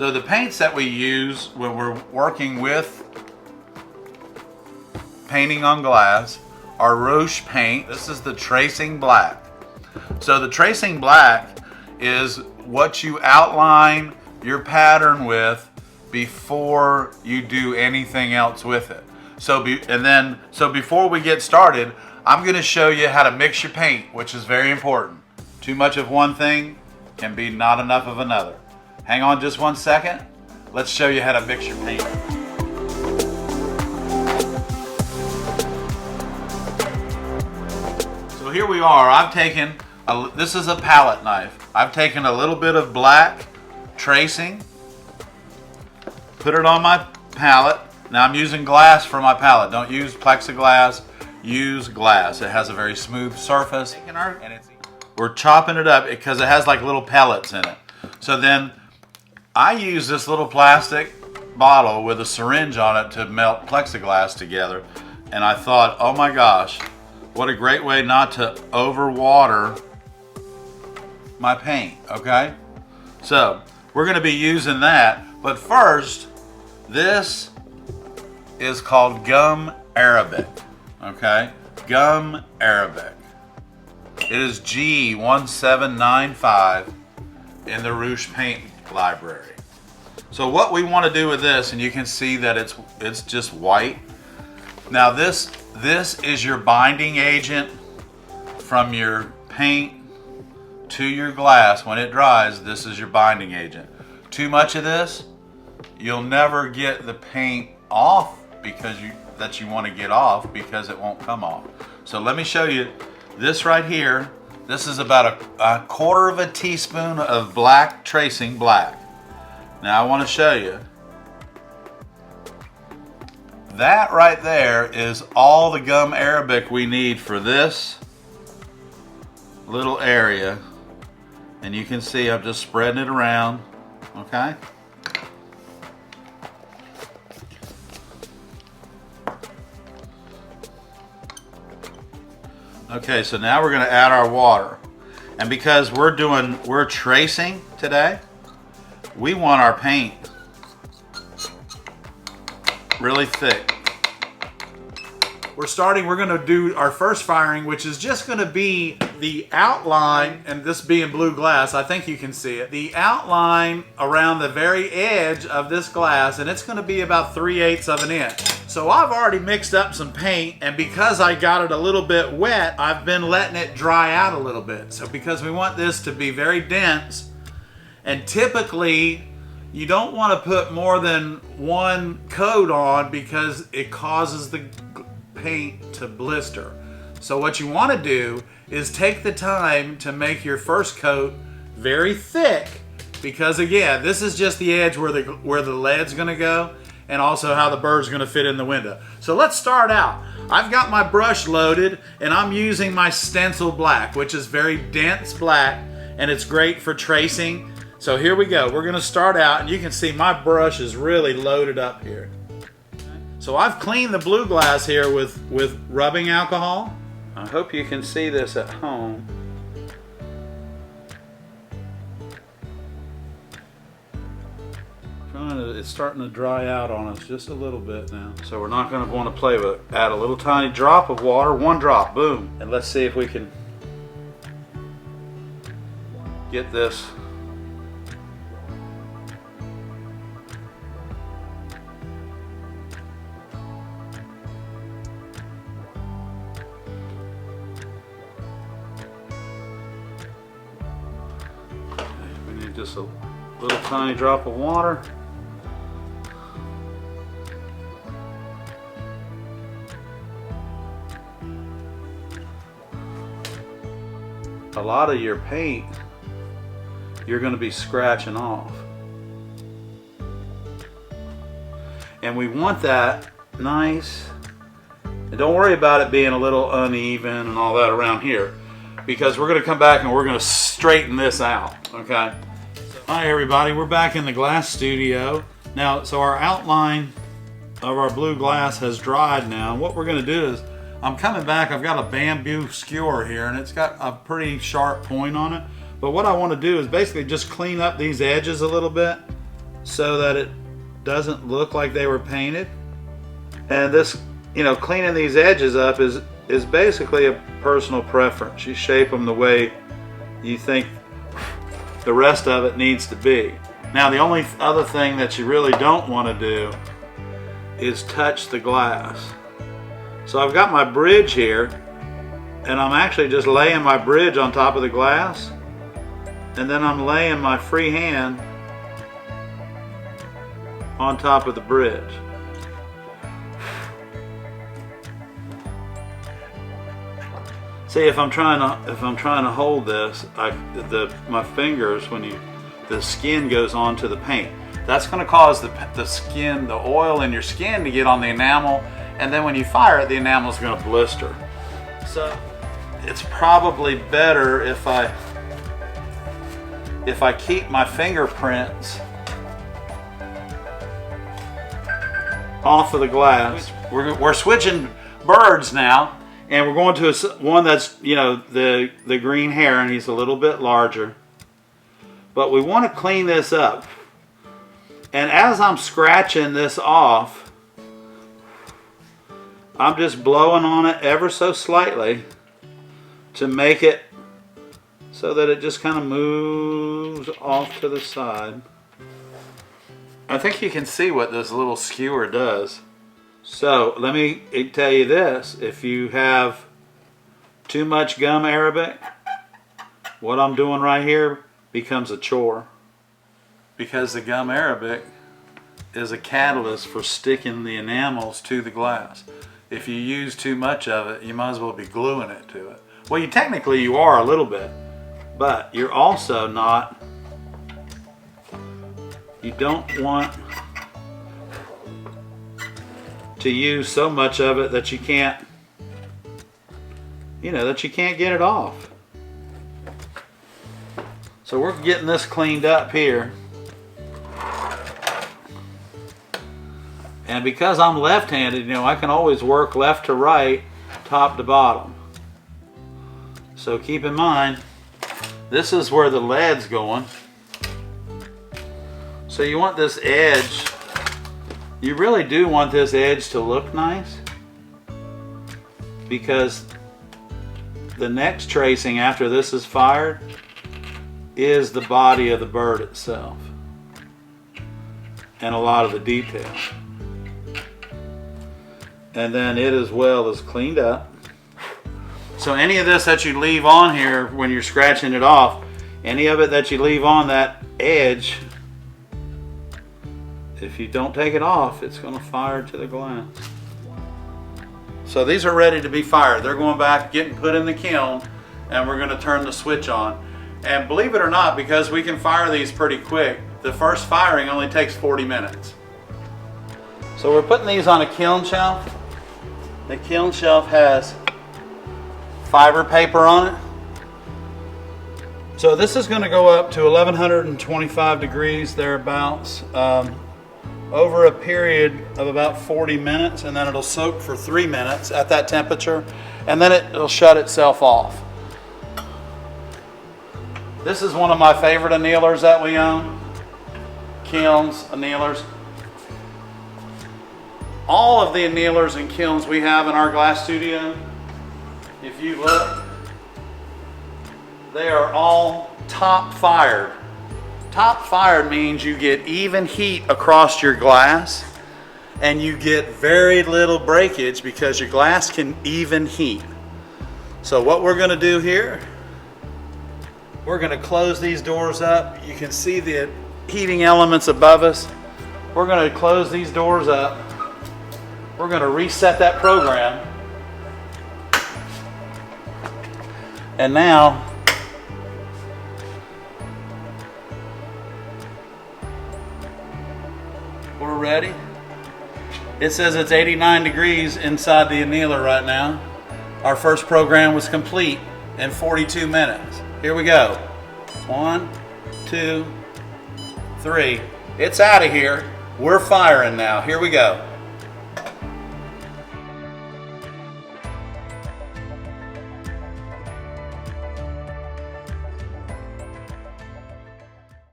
So the paints that we use when we're working with painting on glass are Reusche paint. This is the tracing black. So the tracing black is what you outline your pattern with before you do anything else with it. So before we get started, I'm going to show you how to mix your paint, which is very important. Too much of one thing can be not enough of another. Hang on just 1 second. Let's show you how to mix your paint. So here we are. I've taken, this is a palette knife. I've taken a little bit of black tracing, put it on my palette. Now I'm using glass for my palette. Don't use plexiglass, use glass. It has a very smooth surface. We're chopping it up because it has like little pellets in it. So then I use this little plastic bottle with a syringe on it to melt plexiglass together. And I thought, oh my gosh, what a great way not to overwater my paint, okay? So we're gonna be using that, but first, this is called gum Arabic, okay? Gum Arabic. It is G1795 in the Reusche paint library. So what we want to do with this, and you can see that it's just white. Now this is your binding agent from your paint to your glass. When it dries, this is your binding agent. Too much of this, you'll never get the paint off because you want to get off because it won't come off. So let me show you this right here. This is about a quarter of a teaspoon of black tracing black. Now I want to show you. That right there is all the gum Arabic we need for this little area. And you can see I'm just spreading it around, okay? Okay, so now we're going to add our water. And because we're tracing today, we want our paint really thick. We're going to do our first firing, which is just going to be the outline, and this being blue glass, I think you can see it, the outline around the very edge of this glass, and it's going to be about 3/8 of an inch. So I've already mixed up some paint, and because I got it a little bit wet, I've been letting it dry out a little bit. So because we want this to be very dense, and typically you don't want to put more than one coat on because it causes the paint to blister. So what you want to do is take the time to make your first coat very thick, because again, this is just the edge where the lead's going to go, and also how the bird's going to fit in the window. So let's start out. I've got my brush loaded, and I'm using my stencil black, which is very dense black, and it's great for tracing. So here we go. We're going to start out, and you can see my brush is really loaded up here. So I've cleaned the blue glass here with rubbing alcohol. I hope you can see this at home. It's starting to dry out on us just a little bit now. So we're not going to want to play with it. Add a little tiny drop of water, one drop, boom. And let's see if we can get this. We need just a little tiny drop of water. A lot of your paint you're going to be scratching off, and we want that nice. And don't worry about it being a little uneven and all that around here, because we're going to come back and we're going to straighten this out, okay? Hi everybody, we're back in the glass studio now. So our outline of our blue glass has dried now. What we're going to do is, I'm coming back, I've got a bamboo skewer here, and it's got a pretty sharp point on it. But what I want to do is basically just clean up these edges a little bit, so that it doesn't look like they were painted. And this, you know, cleaning these edges up is basically a personal preference. You shape them the way you think the rest of it needs to be. Now, the only other thing that you really don't want to do is touch the glass. So I've got my bridge here, and I'm actually just laying my bridge on top of the glass, and then I'm laying my free hand on top of the bridge. See, if I'm trying to hold this, my fingers, the skin goes onto the paint. That's going to cause the skin, the oil in your skin, to get on the enamel, and then when you fire it, the enamel is going to blister. So it's probably better if I keep my fingerprints off of the glass. We're switching birds now. And we're going to one that's, you know, the green heron. He's a little bit larger. But we want to clean this up. And as I'm scratching this off, I'm just blowing on it ever so slightly to make it so that it just kind of moves off to the side. I think you can see what this little skewer does. So let me tell you this, if you have too much gum Arabic, what I'm doing right here becomes a chore. Because the gum Arabic is a catalyst for sticking the enamels to the glass. If you use too much of it, you might as well be gluing it to it. Well, technically you are a little bit, but you're also not. You don't want to use so much of it that you can't, that you can't get it off. So we're getting this cleaned up here. And because I'm left-handed, I can always work left to right, top to bottom. So keep in mind, this is where the lead's going. So you want this edge, you really do want this edge to look nice, because the next tracing after this is fired is the body of the bird itself and a lot of the detail. And then it as well is cleaned up. So any of this that you leave on here when you're scratching it off, any of it that you leave on that edge, if you don't take it off, it's going to fire to the glass. So these are ready to be fired. They're going back, getting put in the kiln, and we're going to turn the switch on. And believe it or not, because we can fire these pretty quick, the first firing only takes 40 minutes. So we're putting these on a kiln shelf. The kiln shelf has fiber paper on it. So this is going to go up to 1125 degrees thereabouts. Over a period of about 40 minutes, and then it'll soak for 3 minutes at that temperature, and then it'll shut itself off. This is one of my favorite annealers that we own. Kilns, annealers. All of the annealers and kilns we have in our glass studio, if you look, they are all top fired. Top fired means you get even heat across your glass and you get very little breakage because your glass can even heat. So what we're going to do here, we're going to close these doors up. You can see the heating elements above us. We're going to close these doors up. We're going to reset that program. And now we're ready. It says it's 89 degrees inside the annealer right now. Our first program was complete in 42 minutes. Here we go. 1, 2, 3. It's out of here. We're firing now. Here we go.